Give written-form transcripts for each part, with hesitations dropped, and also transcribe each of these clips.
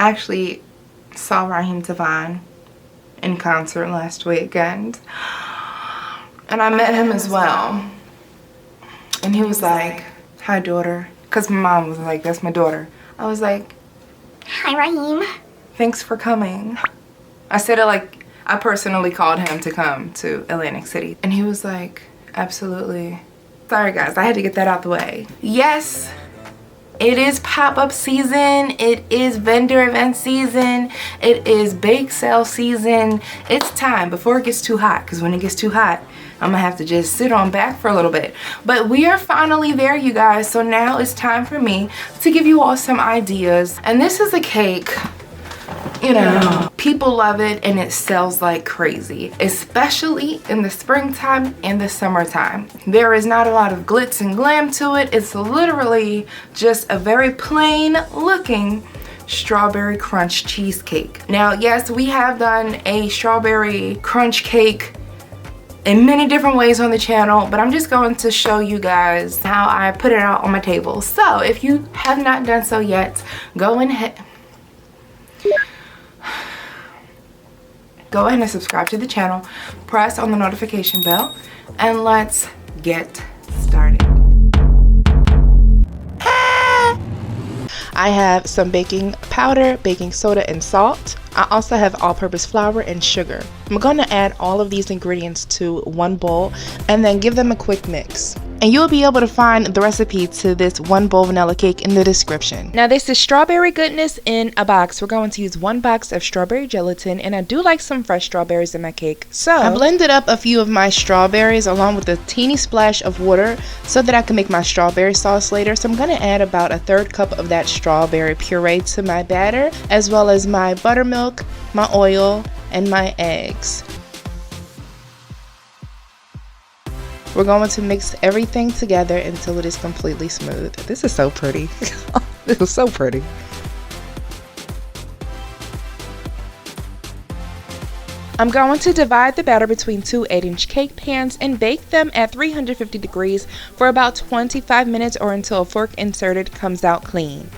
I actually saw Raheem Devine in concert last weekend, and I met him as well. And he was like, "Hi, daughter," because my mom was like, "That's my daughter." I was like, "Hi, Raheem. Thanks for coming." I said it like I personally called him to come to Atlantic City, and he was like, "Absolutely." Sorry guys, I had to get that out the way. Yes, it is pop-up season, it is vendor event season, it is bake sale season. It's time before it gets too hot, because when it gets too hot, I'm gonna have to just sit on back for a little bit. But we are finally there, you guys, so now it's time for me to give you all some ideas. And this is a cake, you know, people love it and it sells like crazy, especially in the springtime and the summertime. There is not a lot of glitz and glam to it. It's literally just a very plain looking strawberry crunch cheesecake. Now, yes, we have done a strawberry crunch cake in many different ways on the channel, but I'm just going to show you guys how I put it out on my table. So if you have not done so yet, go ahead and subscribe to the channel, press on the notification bell, and let's get started. I have some baking powder, baking soda, and salt. I also have all-purpose flour and sugar. I'm going to add all of these ingredients to one bowl and then give them a quick mix. And you'll be able to find the recipe to this one bowl vanilla cake in the description. Now this is strawberry goodness in a box. We're going to use 1 box of strawberry gelatin, and I do like some fresh strawberries in my cake. So I blended up a few of my strawberries along with a teeny splash of water so that I can make my strawberry sauce later. So I'm going to add about a 1/3 cup of that strawberry puree to my batter, as well as my buttermilk, my oil, and my eggs. We're going to mix everything together until it is completely smooth. This is so pretty. This is so pretty. I'm going to divide the batter between 2 8-inch cake pans and bake them at 350 degrees for about 25 minutes or until a fork inserted comes out clean.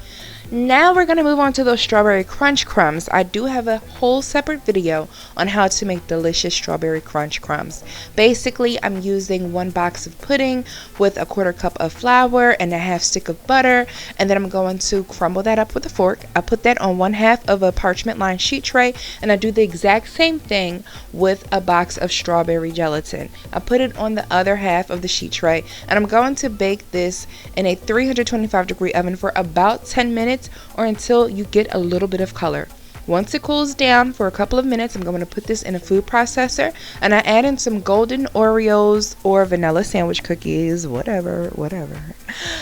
Now we're going to move on to those strawberry crunch crumbs. I do have a whole separate video on how to make delicious strawberry crunch crumbs. Basically, I'm using 1 box of pudding with a 1/4 cup of flour and a 1/2 stick of butter, and then I'm going to crumble that up with a fork. I put that on 1/2 of a parchment lined sheet tray, and I do the exact same thing with a box of strawberry gelatin. I put it on the other half of the sheet tray, and I'm going to bake this in a 325 degree oven for about 10 minutes or until you get a little bit of color. Once it cools down for a couple of minutes, I'm going to put this in a food processor, and I add in some golden Oreos or vanilla sandwich cookies, whatever.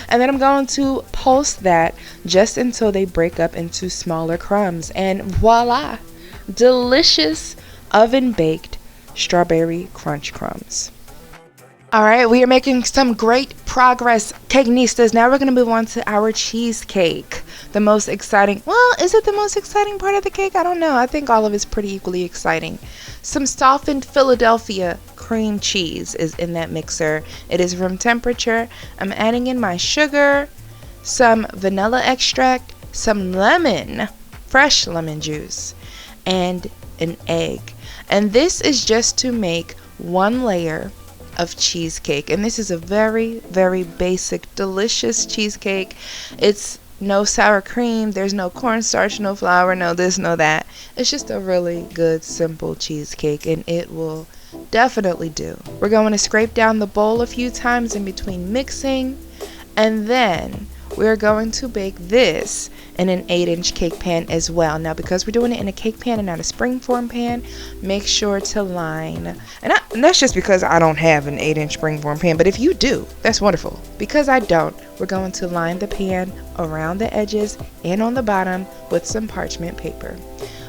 And then I'm going to pulse that just until they break up into smaller crumbs, and voila, delicious oven baked strawberry crunch crumbs. All right, we are making some great progress, Cakenistas. Now we're going to move on to our cheesecake. The most exciting, well, is it the most exciting part of the cake? I don't know. I think all of it's pretty equally exciting. Some softened Philadelphia cream cheese is in that mixer. It is room temperature. I'm adding in my sugar, some vanilla extract, some lemon, fresh lemon juice, and an egg. And this is just to make 1 layer of cheesecake, and this is a very, very basic, delicious cheesecake. It's no sour cream, there's no cornstarch, no flour, no this, no that. It's just a really good, simple cheesecake, and it will definitely do. We're going to scrape down the bowl a few times in between mixing, and then we're going to bake this in an 8-inch cake pan as well. Now, because we're doing it in a cake pan and not a springform pan, make sure to line, and that's just because I don't have an 8-inch springform pan, but if you do, that's wonderful. Because I don't, we're going to line the pan around the edges and on the bottom with some parchment paper.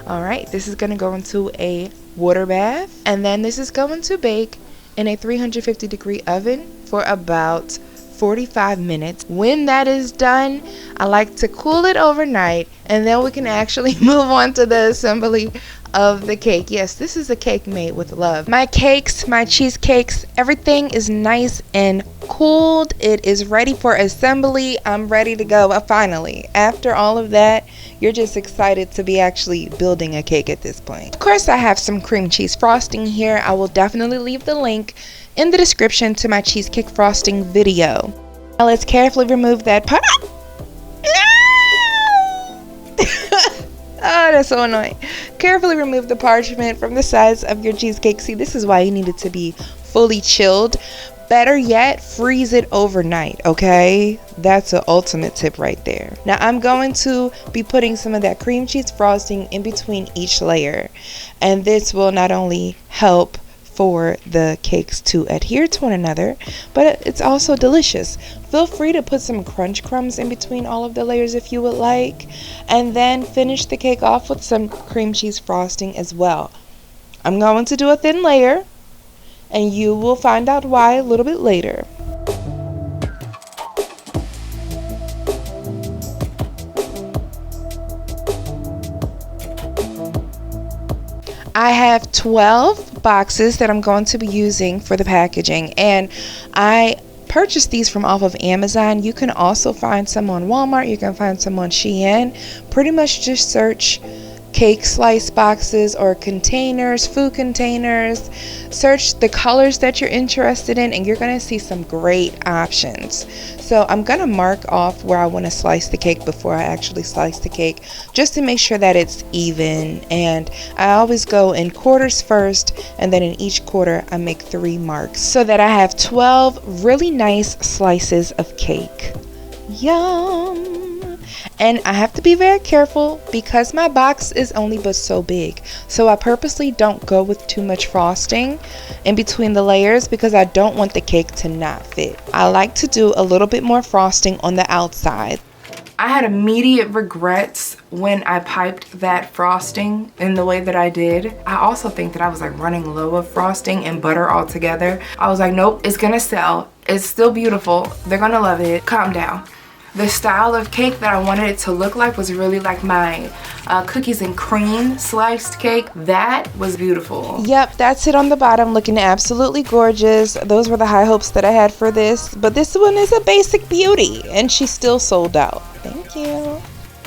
Alright, this is going to go into a water bath, and then this is going to bake in a 350 degree oven for about 45 minutes. When that is done, I like to cool it overnight, and then we can actually move on to the assembly of the cake. Yes, this is a cake made with love. My cakes, my cheesecakes, everything is nice and cooled. It is ready for assembly. I'm ready to go. Finally, after all of that, you're just excited to be actually building a cake at this point. Of course, I have some cream cheese frosting here. I will definitely leave the link in the description to my cheesecake frosting video. Now let's carefully remove that part. Oh, that's so annoying. Carefully remove the parchment from the sides of your cheesecake. See, this is why you need it to be fully chilled. Better yet, freeze it overnight, okay? That's an ultimate tip right there. Now, I'm going to be putting some of that cream cheese frosting in between each layer. And this will not only help for the cakes to adhere to one another, but it's also delicious. Feel free to put some crunch crumbs in between all of the layers if you would like, and then finish the cake off with some cream cheese frosting as well. I'm going to do a thin layer, and you will find out why a little bit later. I have 12 boxes that I'm going to be using for the packaging, and I purchased these from off of Amazon. You can also find some on Walmart. You can find some on Shein. Pretty much just search cake slice boxes or containers, food containers. Search the colors that you're interested in, and you're going to see some great options. So I'm going to mark off where I want to slice the cake before I actually slice the cake, just to make sure that it's even. And I always go in quarters first, and then in each quarter I make 3 marks so that I have 12 really nice slices of cake. Yum! And I have to be very careful because my box is only but so big. So I purposely don't go with too much frosting in between the layers because I don't want the cake to not fit. I like to do a little bit more frosting on the outside. I had immediate regrets when I piped that frosting in the way that I did. I also think that I was like running low of frosting and butter altogether. I was like, nope, it's gonna sell. It's still beautiful. They're gonna love it. Calm down. The style of cake that I wanted it to look like was really like my cookies and cream sliced cake. That was beautiful. Yep, that's it on the bottom, looking absolutely gorgeous. Those were the high hopes that I had for this, but this one is a basic beauty, and she still sold out. Thank you.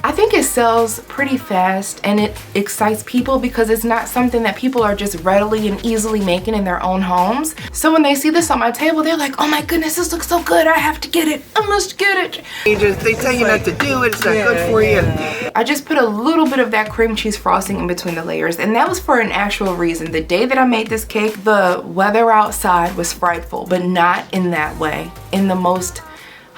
I think it sells pretty fast, and it excites people because it's not something that people are just readily and easily making in their own homes. So when they see this on my table, they're like, oh my goodness, this looks so good, I have to get it, I must get it. They tell you not to do it, it's not good for you. I just put a little bit of that cream cheese frosting in between the layers, and that was for an actual reason. The day that I made this cake, the weather outside was frightful, but not in that way, in the most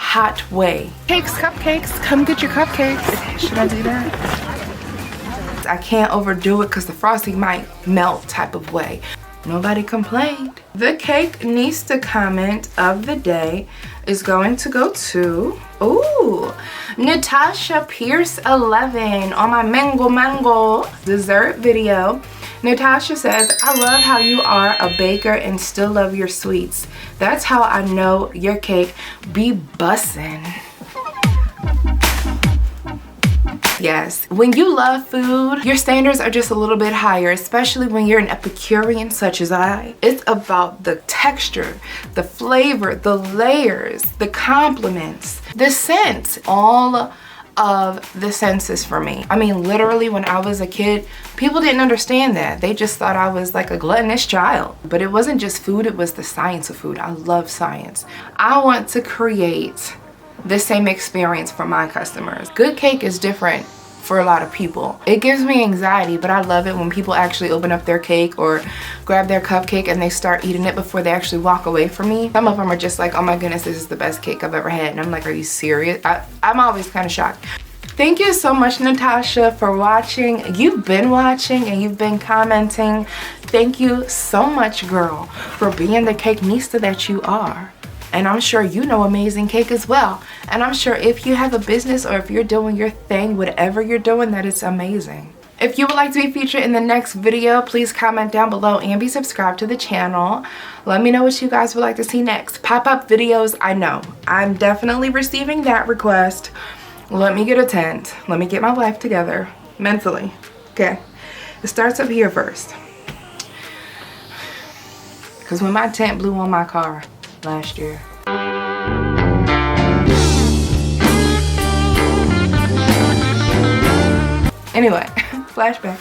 hot way. Cakes, cupcakes, come get your cupcakes. Should I do that? I can't overdo it because the frosting might melt type of way. Nobody complained. The cake needs to comment of the day is going to go to, ooh, Natasha Pierce 11 on my mango dessert video. Natasha says, I love how you are a baker and still love your sweets. That's how I know your cake be bussin'. Yes, when you love food, your standards are just a little bit higher, especially when you're an Epicurean such as I. It's about the texture, the flavor, the layers, the compliments, the scent, all of the senses for me. I mean, literally when I was a kid, people didn't understand that. They just thought I was like a gluttonous child. But it wasn't just food, it was the science of food. I love science. I want to create the same experience for my customers. Good cake is different for a lot of people. It gives me anxiety, but I love it when people actually open up their cake or grab their cupcake and they start eating it before they actually walk away from me. Some of them are just like, oh my goodness, this is the best cake I've ever had. And I'm like, are you serious? I'm always kind of shocked. Thank you so much, Natasha, for watching. You've been watching and you've been commenting. Thank you so much, girl, for being the cakeista that you are. And I'm sure you know amazing cake as well. And I'm sure if you have a business or if you're doing your thing, whatever you're doing, that it's amazing. If you would like to be featured in the next video, please comment down below and be subscribed to the channel. Let me know what you guys would like to see next. Pop-up videos, I know. I'm definitely receiving that request. Let me get a tent. Let me get my life together mentally. Okay. It starts up here first. Because when my tent blew on my car last year. Anyway, flashback.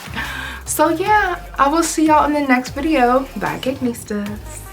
So yeah, I will see y'all in the next video. Bye, Cakenistas.